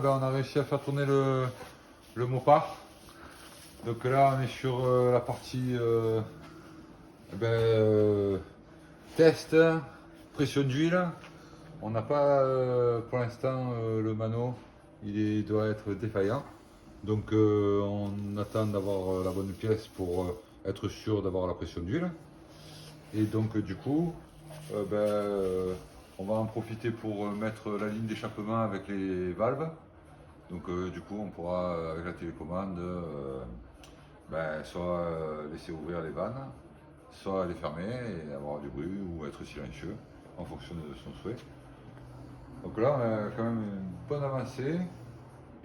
là, on a réussi à faire tourner le mopar. Donc là, on est sur la partie test, pression d'huile. On n'a pas pour l'instant le mano, doit être défaillant. Donc on attend d'avoir la bonne pièce pour être sûr d'avoir la pression d'huile. Et donc du coup, on va en profiter pour mettre la ligne d'échappement avec les valves. Donc du coup, on pourra avec la télécommande soit laisser ouvrir les vannes, soit les fermer et avoir du bruit ou être silencieux en fonction de son souhait. Donc là, on a quand même une bonne avancée.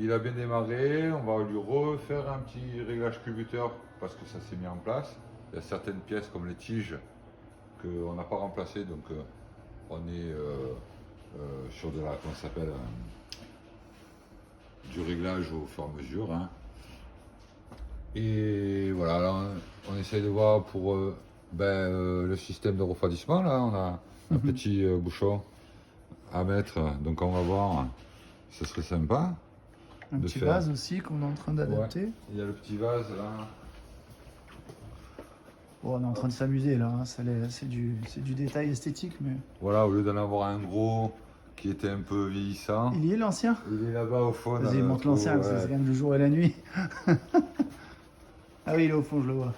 Il a bien démarré. On va lui refaire un petit réglage culbuteur parce que ça s'est mis en place. Il y a certaines pièces comme les tiges qu'on n'a pas remplacées, donc on est sur de la, comment ça s'appelle, du réglage au fur et à mesure. Hein. Et voilà, là, on essaye de voir pour le système de refroidissement. Là, on a un petit bouchon à mettre, donc on va voir, ce serait sympa. Un petit vase aussi qu'on est en train d'adapter. Ouais, il y a le petit vase là. Bon, on est en train de s'amuser là, hein. C'est du détail esthétique. Mais... Voilà, au lieu d'en avoir un gros qui était un peu vieillissant. Il y est l'ancien? Il est là-bas au fond. Vas-y, montre l'ancien, ouais. C'est quand même le jour et la nuit. Ah oui, il est au fond, je le vois.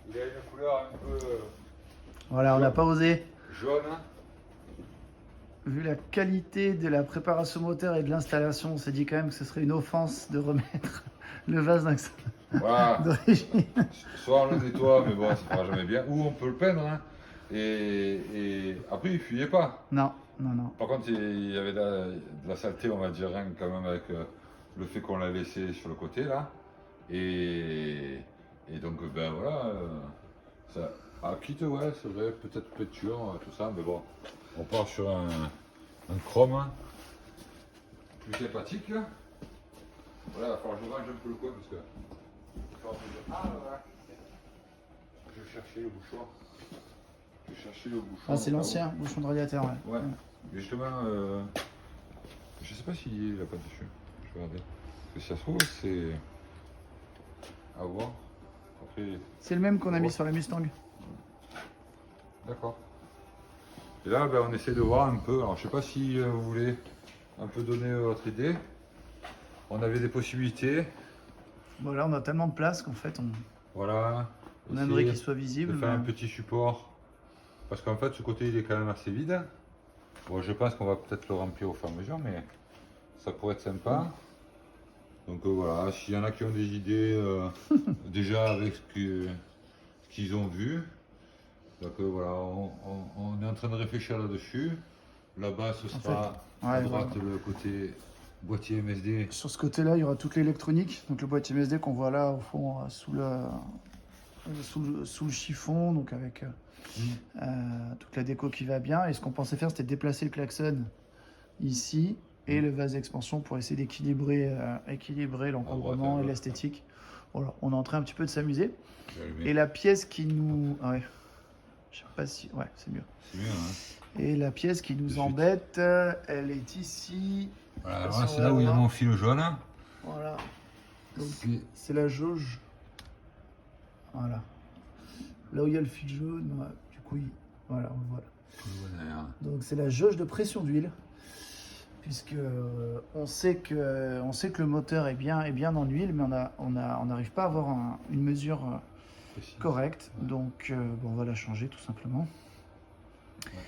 Il a une couleur un peu... Voilà, on n'a pas osé. Jaune. Vu la qualité de la préparation moteur et de l'installation, on s'est dit quand même que ce serait une offense de remettre le vase voilà. d'origine. Soit on le nettoie, mais bon, ça fera jamais bien. Ou on peut le peindre. Hein. Et après, il fuyait pas. Non, non, non. Par contre, il y avait de la saleté, on va dire, hein, quand même, avec le fait qu'on l'a laissé sur le côté, là. Et donc, voilà. Ça, quitte, ouais, c'est vrai, peut-être peinture, tout ça, mais bon, on part sur un chrome hein, plus sympathique. Voilà, il va falloir que je range un peu le coin parce que. Ah, voilà. Je vais chercher le bouchon. Ah, c'est l'ancien bouchon de radiateur, ouais. Ouais. Mais justement, je sais pas s'il est pas dessus. Je vais regarder. Parce que si ça se trouve, c'est. À voir. Après. C'est le même qu'on a mis sur la Mustang. D'accord. Et là, on essaie de voir un peu. Alors, je sais pas si vous voulez un peu donner votre idée. On avait des possibilités. Bon, là, on a tellement de place qu'en fait, Voilà. on aimerait qu'il soit visible. De faire un petit support. Parce qu'en fait, ce côté, il est quand même assez vide. Bon, je pense qu'on va peut-être le remplir au fur et à mesure, mais ça pourrait être sympa. Donc voilà, s'il y en a qui ont des idées déjà avec ce qu'ils ont vu. Donc voilà, on est en train de réfléchir là-dessus. Là-bas, ce sera à droite le côté boîtier MSD. Sur ce côté-là, il y aura toute l'électronique. Donc le boîtier MSD qu'on voit là au fond sous le chiffon, donc avec toute la déco qui va bien. Et ce qu'on pensait faire, c'était déplacer le klaxon ici et le vase d'expansion pour essayer d'équilibrer l'encombrement et l'esthétique. Voilà, on est en train un petit peu de s'amuser. Et la pièce qui nous... Ah ouais. Je sais pas si... Ouais, c'est mieux. C'est mieux, hein. Et la pièce qui nous embête, elle est ici. Voilà, c'est là où il y a mon fil jaune. Voilà. Donc, c'est la jauge. Voilà. Là où il y a le fil jaune, ouais, du coup, voilà, on le voit là. Donc, c'est la jauge de pression d'huile. Puisque on sait que le moteur est bien en huile, mais on n'arrive pas à avoir une mesure correcte. Ouais. Donc, on va la changer tout simplement. Ouais.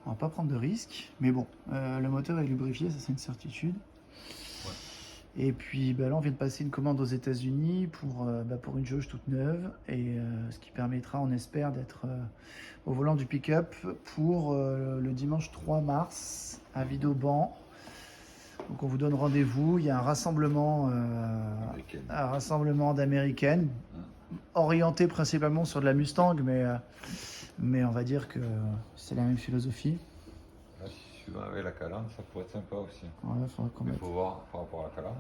On va pas prendre de risques, mais bon, le moteur est lubrifié, ça c'est une certitude. Ouais. Et puis là, on vient de passer une commande aux États-Unis pour une jauge toute neuve, et ce qui permettra, on espère, d'être au volant du pick-up pour le dimanche 3 mars à Villeauban. Donc on vous donne rendez-vous. Il y a un rassemblement d'américaines, orienté principalement sur de la Mustang, mais on va dire que c'est la même philosophie. Là, si tu vas avec la calandre, ça pourrait être sympa aussi. Voilà, il faut voir par rapport à la calandre.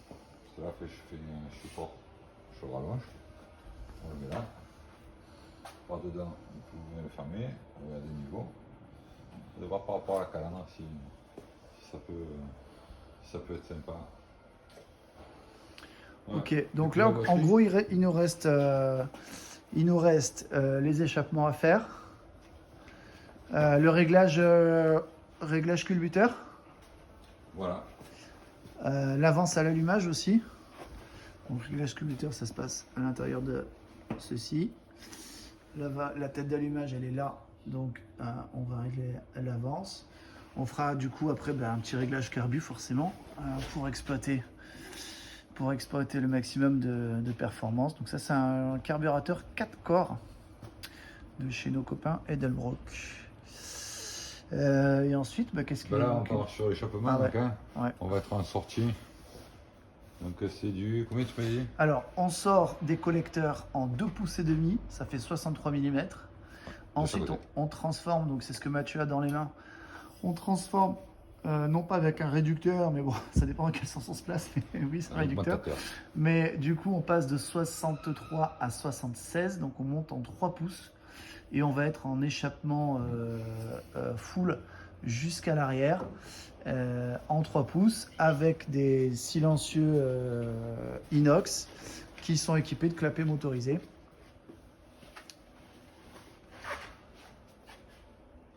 Parce que là, je fais un support, je le rallonge, on le met là. Par dedans, vous pouvez le fermer, on est à des niveaux. voir par rapport à la calandre si ça peut être sympa. Ouais. Ok, donc coup, là, la en batterie. gros, il nous reste, les échappements à faire. Le réglage culbuteur. Voilà. L'avance à l'allumage aussi. Donc, réglage culbuteur, ça se passe à l'intérieur de ceci. La tête d'allumage, elle est là. Donc, on va régler l'avance. On fera du coup après un petit réglage carbu forcément pour exploiter le maximum de performance. Donc ça, c'est un carburateur 4 corps de chez nos copains Edelbrock. Et ensuite, qu'est-ce qu'il y a Là, on donc part sur l'échappement. Ah ouais. Donc, hein, Ouais. on va être en sortie. Donc c'est du... Combien tu m'as dit? Alors, on sort des collecteurs en 2 pouces et demi, ça fait 63 mm. Ensuite, on transforme, donc c'est ce que Mathieu a dans les mains. On transforme, non pas avec un réducteur, mais bon, ça dépend dans quel sens on se place. Mais oui, c'est un réducteur. Mais du coup, on passe de 63 à 76, donc on monte en 3 pouces. Et on va être en échappement full jusqu'à l'arrière. En 3 pouces avec des silencieux inox qui sont équipés de clapets motorisés.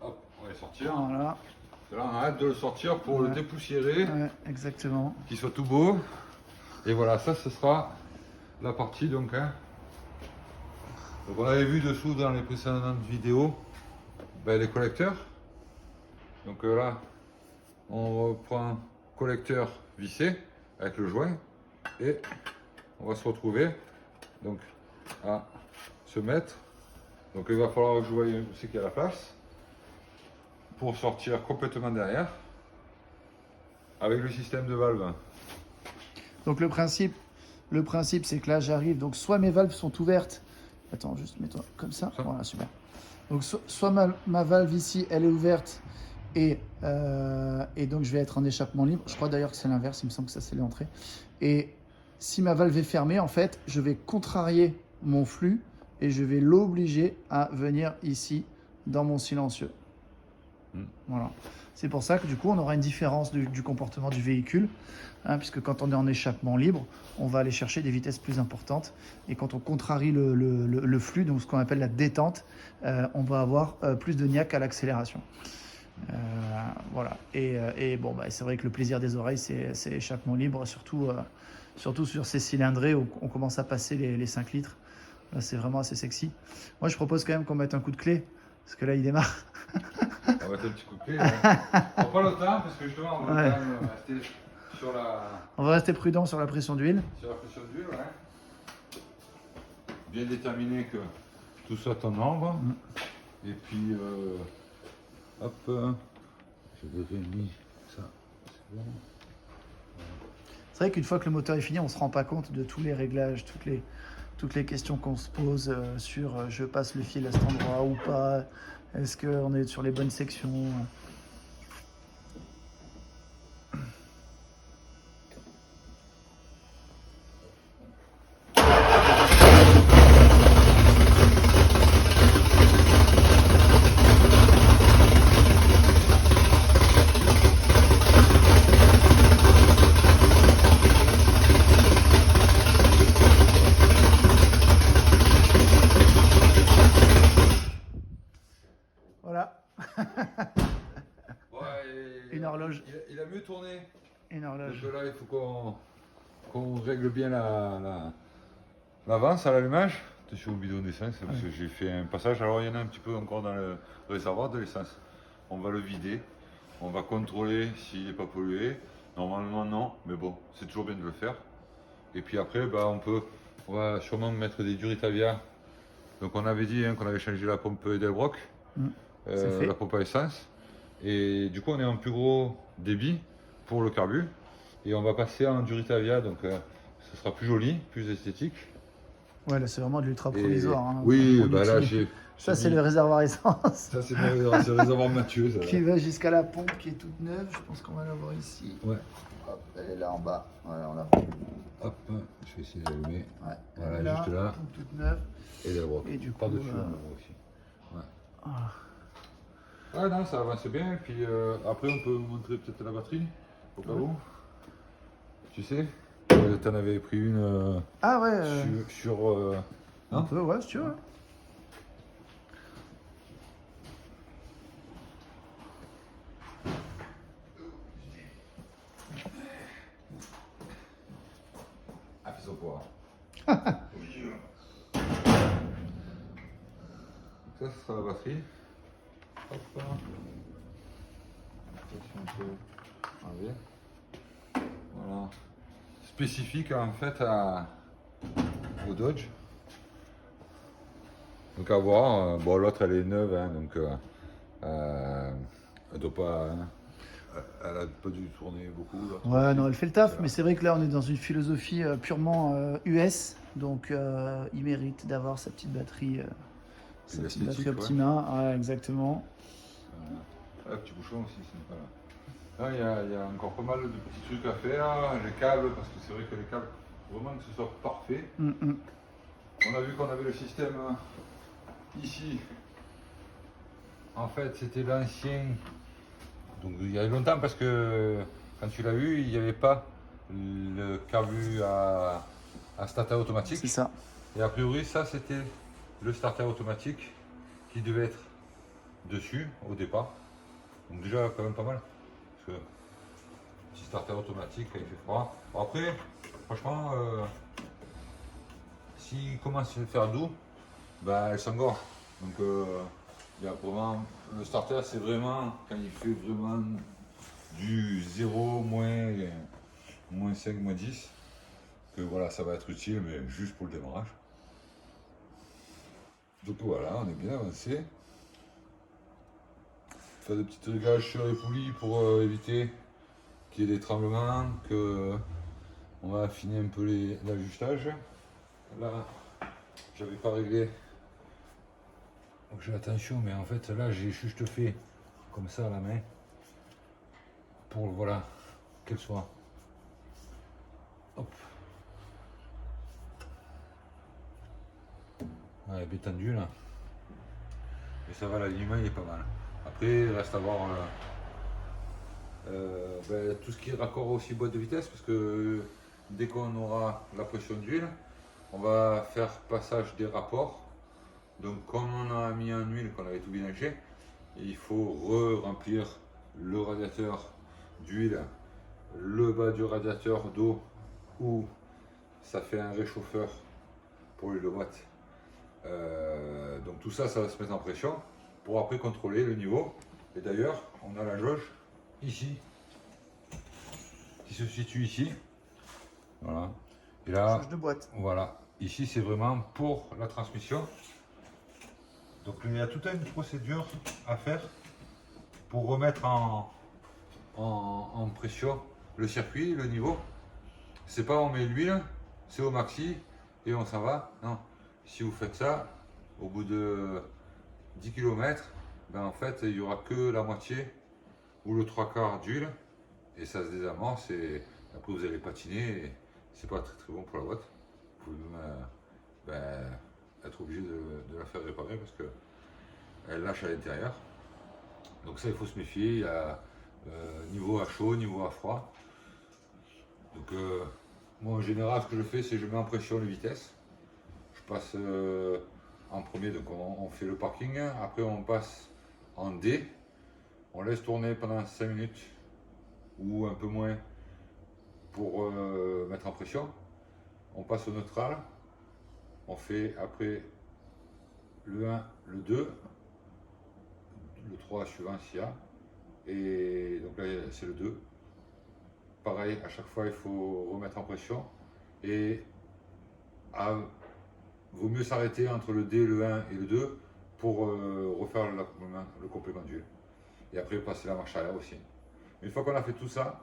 Hop, on va les sortir. Voilà. Là, on a hâte de le sortir pour le dépoussiérer, exactement. qu'il soit tout beau. Et voilà, ça, ce sera la partie donc. Hein. Donc on avait vu dessous dans les précédentes vidéos les collecteurs. Donc là, on reprend collecteur vissé avec le joint et on va se retrouver donc à se mettre. Donc il va falloir que je voie où c'est qu'il y a la place pour sortir complètement derrière avec le système de valve. Donc le principe c'est que là j'arrive, donc soit mes valves sont ouvertes. Attends, juste mets-toi comme ça. Voilà, super. Donc soit ma valve ici elle est ouverte. Et donc je vais être en échappement libre. Je crois d'ailleurs que c'est l'inverse, il me semble que ça c'est l'entrée. Et si ma valve est fermée, en fait, je vais contrarier mon flux et je vais l'obliger à venir ici dans mon silencieux. Voilà. C'est pour ça que du coup on aura une différence du comportement du véhicule, hein, puisque quand on est en échappement libre, on va aller chercher des vitesses plus importantes. Et quand on contrarie le flux, donc ce qu'on appelle la détente, on va avoir plus de niaque à l'accélération. Voilà. Et bon, c'est vrai que le plaisir des oreilles, c'est l'échappement libre, surtout sur ces cylindrés où on commence à passer les 5 litres. Là, c'est vraiment assez sexy. Moi, je propose quand même qu'on mette un coup de clé, parce que là, il démarre. On va mettre un petit coup de clé. On va pas le temps, parce que justement, on va quand même rester sur la... On va rester prudent sur la pression d'huile. Sur la pression d'huile, ouais. Bien déterminer que tout soit en ordre. Et puis... hop, je devais mis ça, c'est bon. C'est vrai qu'une fois que le moteur est fini, on ne se rend pas compte de tous les réglages, toutes les questions qu'on se pose sur je passe le fil à cet endroit ou pas, est-ce qu'on est sur les bonnes sections. Voilà. Une horloge. Il a mieux tourné. Une horloge. Donc là, il faut qu'on règle bien l'avance à l'allumage. Attention au bidon d'essence, parce que j'ai fait un passage. Alors il y en a un petit peu encore dans le réservoir de l'essence. On va le vider. On va contrôler s'il n'est pas pollué. Normalement non, mais bon, c'est toujours bien de le faire. Et puis après, on va sûrement mettre des Duritavia. Donc on avait dit qu'on avait changé la pompe Edelbrock, la pompe à essence. Et du coup, on est en plus gros débit pour le carbu. Et on va passer en Duritavia, donc ce sera plus joli, plus esthétique. Ouais, là c'est vraiment de l'ultra provisoire. Hein, oui, là j'ai... Ça c'est le réservoir essence. Ça c'est le réservoir Mathieu. Ça, qui va jusqu'à la pompe qui est toute neuve. Je pense qu'on va l'avoir ici. Ouais. Hop, elle est là en bas. Voilà, on l'a. Hop, je vais essayer d'allumer. Ouais, voilà, là, juste là. toute neuve. Et d'abord. Et du coup, par-dessus aussi. Ouais. Voilà. Ah non, ça avance bien. Et puis après, on peut vous montrer peut-être la batterie, au cas où. Tu sais, tu en avais pris une Ah ouais. sur On non peut, ouais, si tu veux. Ah, fais son poids. Ça, ce sera la batterie. Hop là. Attention un peu enlever. Voilà. Spécifique en fait au Dodge. Donc à voir. Bon, l'autre elle est neuve, hein, donc elle doit pas. Hein, elle a pas dû tourner beaucoup. Ouais, non, elle fait le taf, Voilà. mais c'est vrai que là, on est dans une philosophie purement US, donc il mérite d'avoir sa petite batterie, C'est sa petite l'esthétique, batterie Optima. Ouais, exactement. Voilà. Ah, petit bouchon aussi, c'est pas là. Là, il y a encore pas mal de petits trucs à faire, les câbles, parce que c'est vrai que les câbles, vraiment que ce soit parfait. On a vu qu'on avait le système ici. En fait, c'était l'ancien. Donc il y a longtemps, parce que quand tu l'as eu, il n'y avait pas le carbu à starter automatique. C'est ça. Et a priori, ça c'était le starter automatique qui devait être dessus au départ. Donc déjà quand même pas mal. Parce que petit starter automatique quand il fait froid. Bon, après, franchement, s'il commence à faire doux, bah, elle s'engorge. Donc il y a vraiment. Le starter c'est vraiment quand il fait vraiment du 0, moins 5, moins 10. Que voilà, ça va être utile, mais juste pour le démarrage. Donc voilà, on est bien avancé. Faire des petits réglages sur les poulies pour éviter qu'il y ait des tremblements, que on va affiner un peu l'ajustage. Là, j'avais pas réglé. Donc j'ai attention, mais en fait là j'ai juste fait comme ça à la main pour voilà qu'elle soit. Hop. Ouais, elle est bien tendue là. Mais ça va, l'alignement il est pas mal. Après, il reste à voir tout ce qui est raccord aussi boîte de vitesse, parce que dès qu'on aura la pression d'huile, on va faire passage des rapports. Donc comme on a mis en huile, qu'on avait tout mélangé, il faut re-remplir le radiateur d'huile, le bas du radiateur d'eau, où ça fait un réchauffeur pour l'huile de boîte. Donc tout ça, ça va se mettre en pression pour après contrôler le niveau. Et d'ailleurs, on a la jauge ici, qui se situe ici. Voilà. Et là, Jauge de boîte. voilà. Ici, c'est vraiment pour la transmission. Donc il y a toute une procédure à faire pour remettre en pression le circuit, le niveau. C'est pas on met l'huile, c'est au maxi et on s'en va. Non. Si vous faites ça, au bout de 10 km, ben en fait, il n'y aura que la moitié ou le 3/4 d'huile et ça se désamorce et après vous allez patiner et c'est pas très bon pour la boîte. Vous pouvez même être obligé de la faire réparer parce que elle lâche à l'intérieur. Donc ça, il faut se méfier. Il y a niveau à chaud, niveau à froid. Donc moi en général, ce que je fais, c'est que je mets en pression les vitesses. Je passe en premier, donc on fait le parking. Après, on passe en D. On laisse tourner pendant 5 minutes ou un peu moins pour mettre en pression. On passe au neutral. On fait après le 1, le 2, le 3 suivant s'il y a. Et donc là, c'est le 2. Pareil, à chaque fois, il faut remettre en pression. Et vaut mieux s'arrêter entre le D, le 1 et le 2 pour refaire le complément d'huile. Et après, passer la marche arrière aussi. Une fois qu'on a fait tout ça,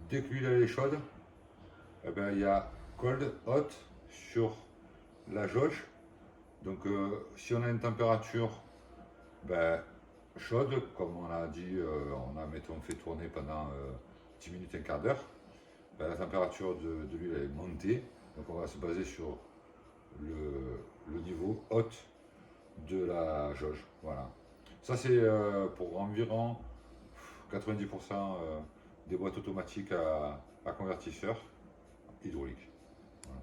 dès que l'huile est chaude, eh ben, il y a cold, hot sur la jauge. Donc si on a une température chaude, comme on a dit, on a mettons, fait tourner pendant 10 minutes, un quart d'heure, la température de l'huile est montée. Donc on va se baser sur le niveau hot de la jauge. Voilà. Ça, c'est pour environ 90% des boîtes automatiques à convertisseur hydraulique. Voilà.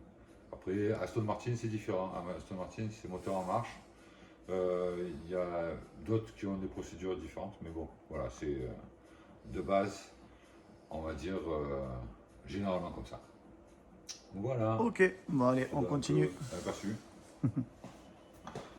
Après, Aston Martin, c'est différent. Aston Martin, c'est moteur en marche. Il y a d'autres qui ont des procédures différentes, mais bon, voilà, c'est de base, on va dire, généralement comme ça. Voilà. Ok, bon allez, on continue. Aperçu.